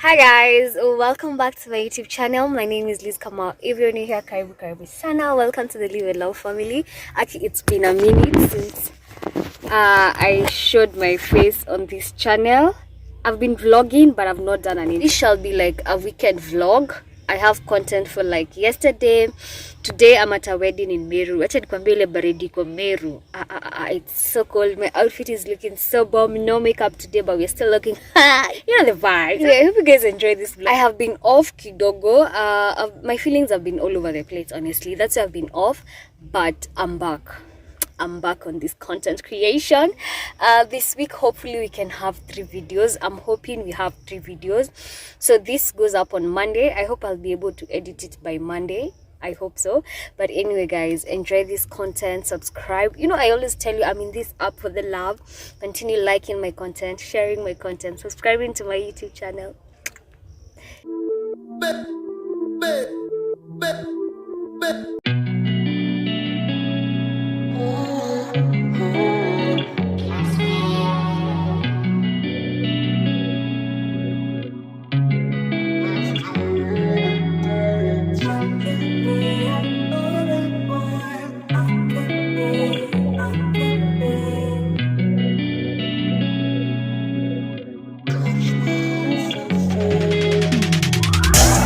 Hi guys, welcome back to my YouTube channel. My name is Liz Kamau. If you're new here, karibu sana. Welcome to the Live and Love family. Actually, it's been a minute since I showed my face on this channel. I've been vlogging, but I've not done anything. This shall be like a weekend vlog. I have content for like yesterday. Today I'm at a wedding in Meru. Acha nikwambie ile baridi kwa Meru. It's so cold. My outfit is looking so bomb. No makeup today, but we're still looking you know the vibe. Yeah, I hope you guys enjoy this vlog. I have been off kidogo. My feelings have been all over the place, honestly. That's why I've been off, but I'm back. I'm back on this content creation. This week hopefully we can have 3 videos. I'm hoping we have 3 videos. So this goes up on Monday. I hope I'll be able to edit it by Monday. I hope so. But anyway guys, enjoy this content, subscribe. You know, I always tell you I'm in this app for the love. Continue liking my content, sharing my content, subscribing to my YouTube channel.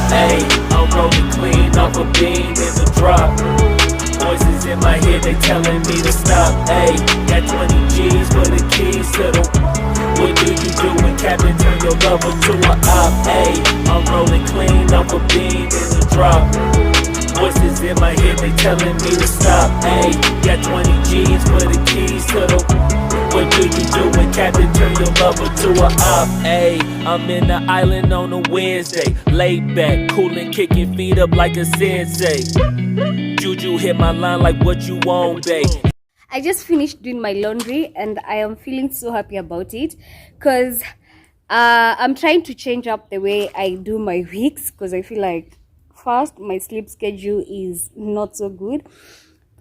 Hey, I'm rolling clean off a beam in the drop. Voices in my head, they telling me to stop. Hey, got 20 G's for the keys to the. What do you do when Captain turn your lover to an op? Hey, I'm rolling clean off a beam in the drop. Voices in my head, they telling me to stop. Hey, got 20 G's for the keys to the. What do you do when Captain turn your lover to a op? Hey, I'm in the island on a Wednesday, laid back, coolin', kicking feet up like a sensei. Juju hit my line like what you want, babe. I just finished doing my laundry and I am feeling so happy about it because I'm trying to change up the way I do my weeks because I feel like first my sleep schedule is not so good.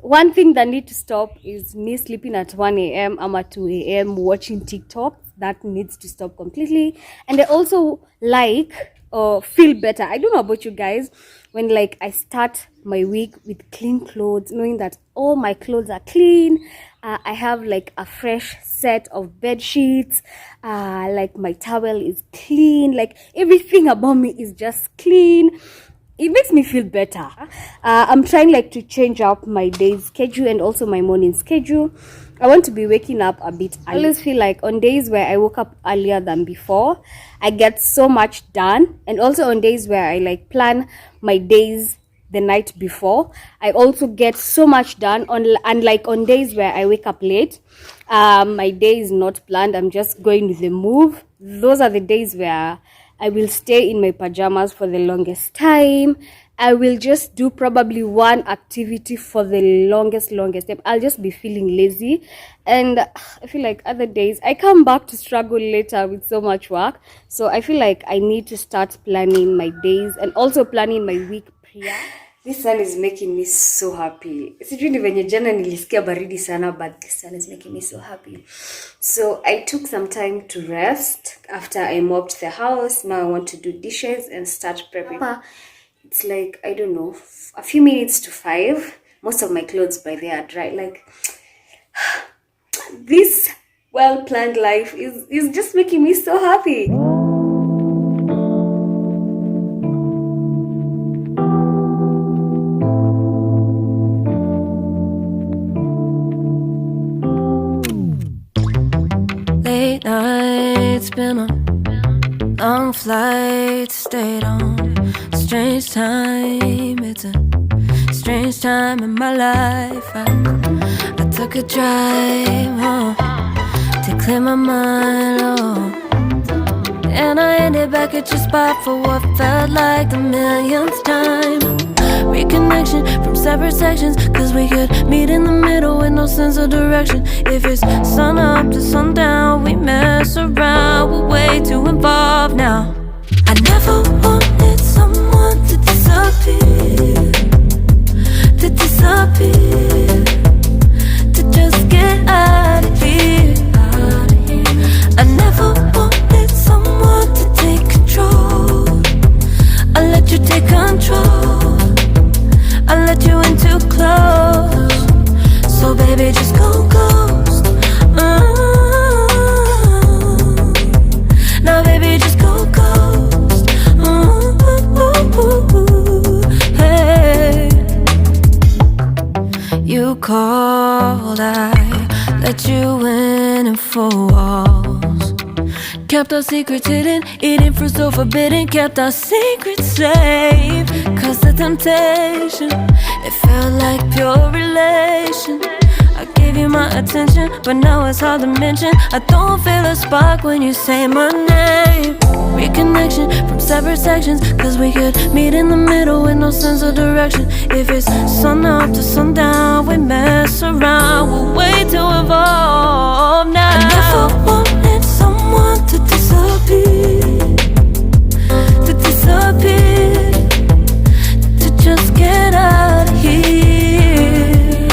One thing that need to stop is me sleeping at 1 a.m. I'm at 2 a.m. watching TikTok. That needs to stop completely. And I also like feel better. I don't know about you guys, when like I start my week with clean clothes, knowing that all my clothes are clean. I have like a fresh set of bed sheets. Like my towel is clean. Like everything about me is just clean. It makes me feel better. I'm trying like to change up my day's schedule and also my morning schedule. I want to be waking up a bit early. I always feel like on days where I woke up earlier than before, I get so much done. And also on days where I like plan my days the night before, I also get so much done. Unlike on days where I wake up late, my day is not planned. I'm just going with the move. Those are the days where I will stay in my pajamas for the longest time. I will just do probably one activity for the longest time. I'll just be feeling lazy. And I feel like other days, I come back to struggle later with so much work. So I feel like I need to start planning my days and also planning my week prior. This sun is making me so happy. Sijui ni venye jana nilisikia baridi sana, but this sun is making me so happy. So I took some time to rest after I mopped the house. Now I want to do dishes and start prepping. It's like, I don't know, a few minutes to 5. Most of my clothes by there are dry. Like, this well-planned life is just making me so happy. Late nights, been on long flights, stayed on strange time. It's a strange time in my life. I took a drive home to clear my mind, and I ended back at your spot for what felt like the millionth time. Reconnection from separate sections, cause we could meet in the middle with no sense of direction. If it's sun up to sundown, we mess around, we're way too involved now. I never wanted someone to disappear, to just get out of here. I never wanted someone to take control. cold, I let you in 4 walls. Kept our secrets hidden, eating fruit so forbidden. Kept our secrets safe, cause the temptation, it felt like pure relation. I gave you my attention, but now it's hard to mention. I don't feel a spark when you say my name. Reconnection from separate sections, cause we could meet in the middle with no sense of direction. If it's sun up to sundown, we mess around, we'll wait to evolve now. I never wanted someone to disappear, to just get out of here.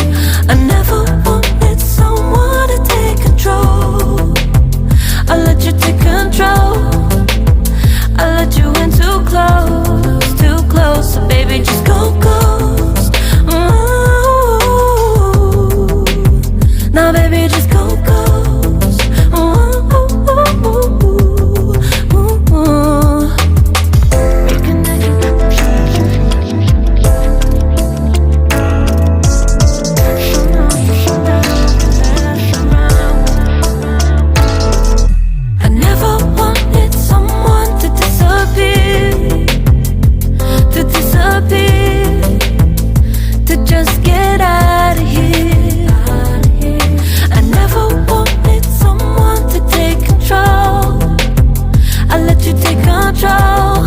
I never wanted someone to take control. I let you take control. I let you in too close, so baby just go ghost. Ooh. Now baby just go ghost. Ooh. I never wanted someone to disappear, to just get out of here. I never wanted someone to take control. I let you take control.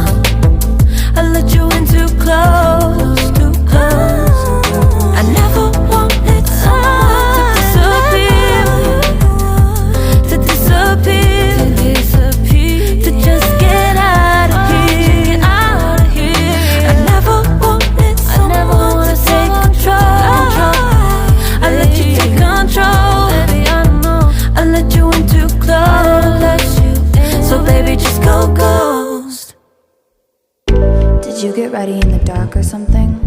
I let you in too close. I never wanted someone to disappear, to just get out of here. I never wanted someone to take control. I let you take control. I let you in too close. So baby just go ghost. Did you get ready in the dark or something?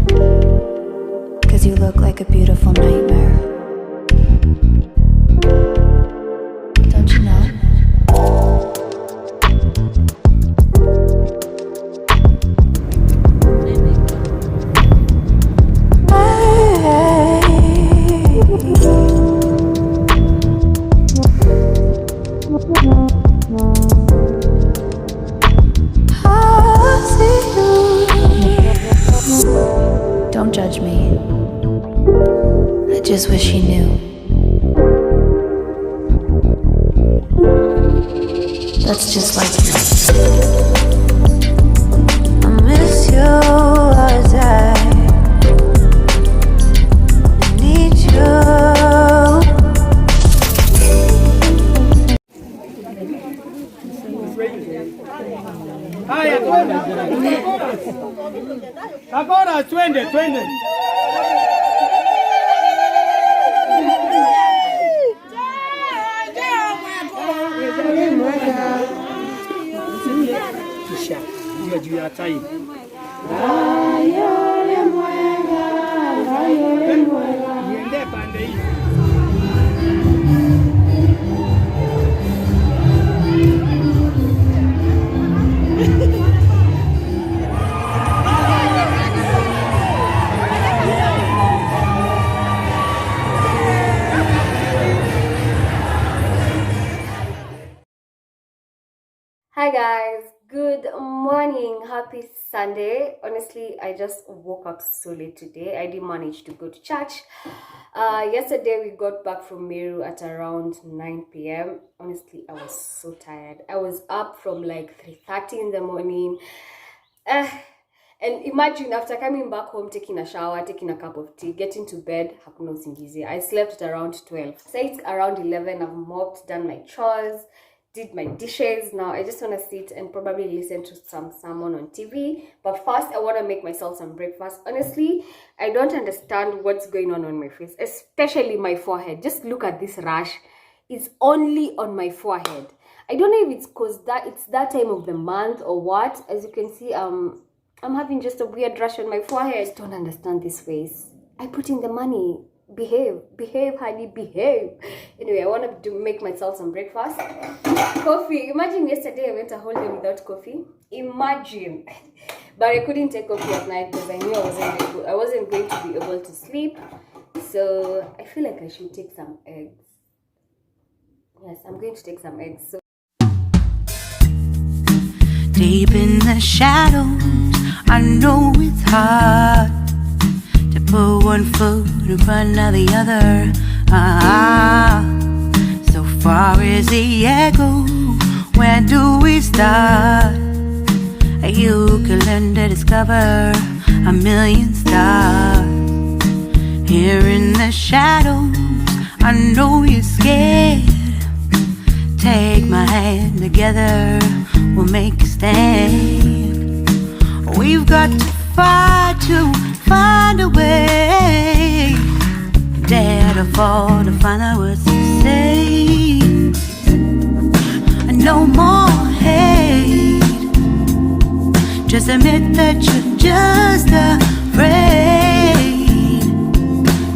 Cause you look like a beautiful nightmare. Don't you know? Don't judge me. I just wish he knew. That's just like you. I miss you as I need you. Haya, twende. Hakuna, twende. Kisha, ndio juu ya tai. Niende pande hii. Hi guys, good morning, happy Sunday. Honestly, I just woke up so late today. I didn't manage to go to church. Yesterday we got back from Meru at around 9 p.m. Honestly, I was so tired. I was up from like 3:30 in the morning. And imagine after coming back home, taking a shower, taking a cup of tea, getting to bed, hakuna usingizi. I slept at around 12. So it's around 11, I've mopped, done my chores, did my dishes. Now I just want to sit and probably listen to some sermon on TV. But first, I want to make myself some breakfast. Honestly, I don't understand what's going on my face, especially my forehead. Just look at this rash. It's only on my forehead. I don't know if it's because it's that time of the month or what. As you can see, I'm having just a weird rash on my forehead. I just don't understand this face. I put in the money. Behave, honey, behave. Anyway, I want to make myself some breakfast. Coffee. Imagine yesterday I went a whole day without coffee. Imagine. But I couldn't take coffee at night because I knew I wasn't going to be able to sleep. So I feel like I should take some eggs. Yes, I'm going to take some eggs. So Deep in the shadows, I know it's hard to put one foot in front of the other. So far as the echo, where do we start? You can learn to discover a million stars. Here in the shadows, I know you're scared. Take my hand, together we'll make a stand. We've got to fight to find a way. Dare to fall to find out what to say. No more hate. Just admit that you're just afraid.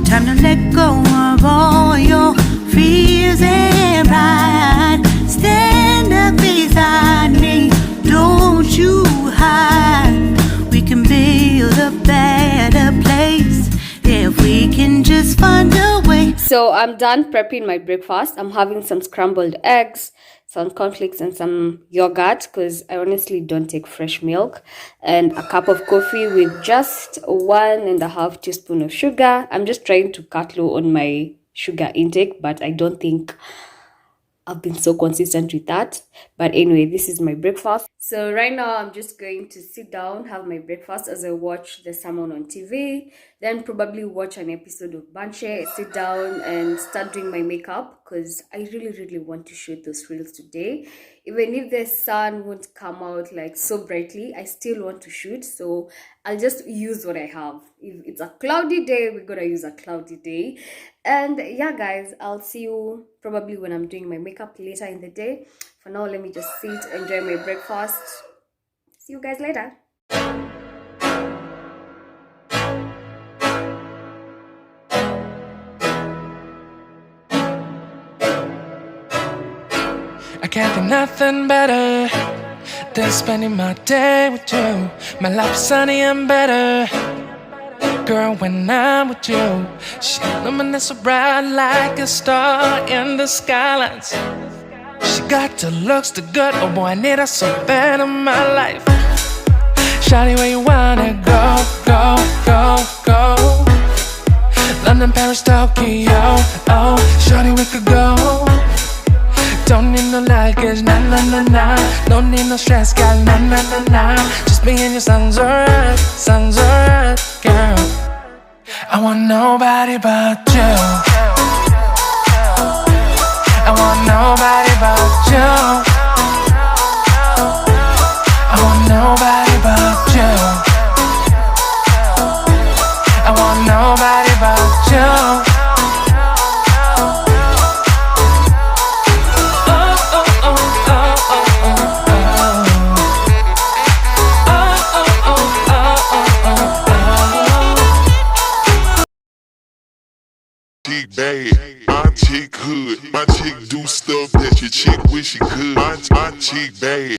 Time to let go of all your fears and pride. Stand up beside me, don't you hide. We can build a better place if we can just find a way. So I'm done prepping my breakfast. I'm having some scrambled eggs, some cornflakes, and some yogurt because I honestly don't take fresh milk, and a cup of coffee with just 1.5 teaspoons of sugar. I'm just trying to cut low on my sugar intake, but I don't think I've been so consistent with that. But anyway, this is my breakfast. So right now I'm just going to sit down, have my breakfast as I watch the sermon on TV, then probably watch an episode of Banshee, sit down and start doing my makeup because I really want to shoot those reels today. Even if the sun won't come out like so brightly, I still want to shoot, so I'll just use what I have. If it's a cloudy day, we're gonna use a cloudy day. And yeah guys, I'll see you probably when I'm doing my makeup later in the day. For now, let me just sit, enjoy my breakfast. See you guys later. I can't think nothing better than spending my day with you. My life's sunny and better, girl, when I'm with you. She illuminates so bright like a star in the skylines. She got the looks, the good, oh boy, I need her so bad in my life. Shawty, where you wanna go, go, go, go? London, Paris, Tokyo, oh, shawty, we could go. Don't need no luggage, nah, nah, nah, nah. Don't need no stress, girl, nah, nah, nah, nah. Just me and you sounds alright, girl. I want nobody but you. I want nobody but you. I want nobody but you. I want nobody but you. Chick bad, my chick hood, my chick do stuff that your chick wish she could. My chick bad.